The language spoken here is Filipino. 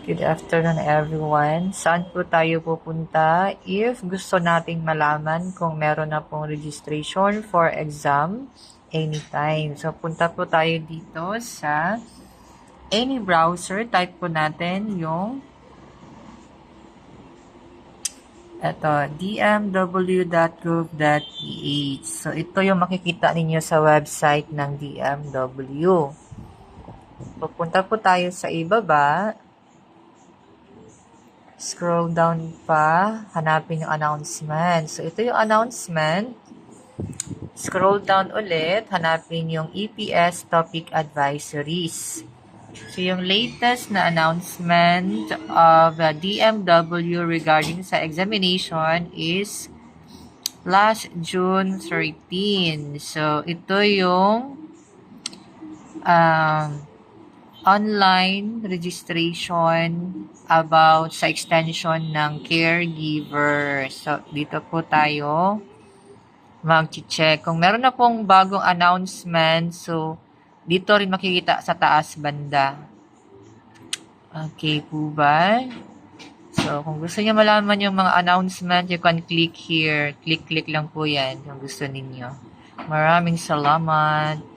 Good afternoon everyone. Saan po tayo pupunta if gusto nating malaman kung meron na pong registration for exam anytime. So punta po tayo dito sa any browser. Type po natin yung dmw.gov.ph. So ito yung makikita ninyo sa website ng DMW. Pupunta po tayo sa ibaba. Scroll down pa, hanapin yung announcement. So, ito yung announcement. Scroll down ulit, hanapin yung EPS Topic Advisories. So, yung latest na announcement of DMW regarding sa examination is last June 13. So, ito yung online registration about sa extension ng caregiver. So, dito po tayo mag-check. Kung meron na pong bagong announcement, so, dito rin makikita sa taas banda. Okay po ba? So, kung gusto niyo malaman yung mga announcement, you can click here. Click lang po yan kung gusto ninyo. Maraming salamat.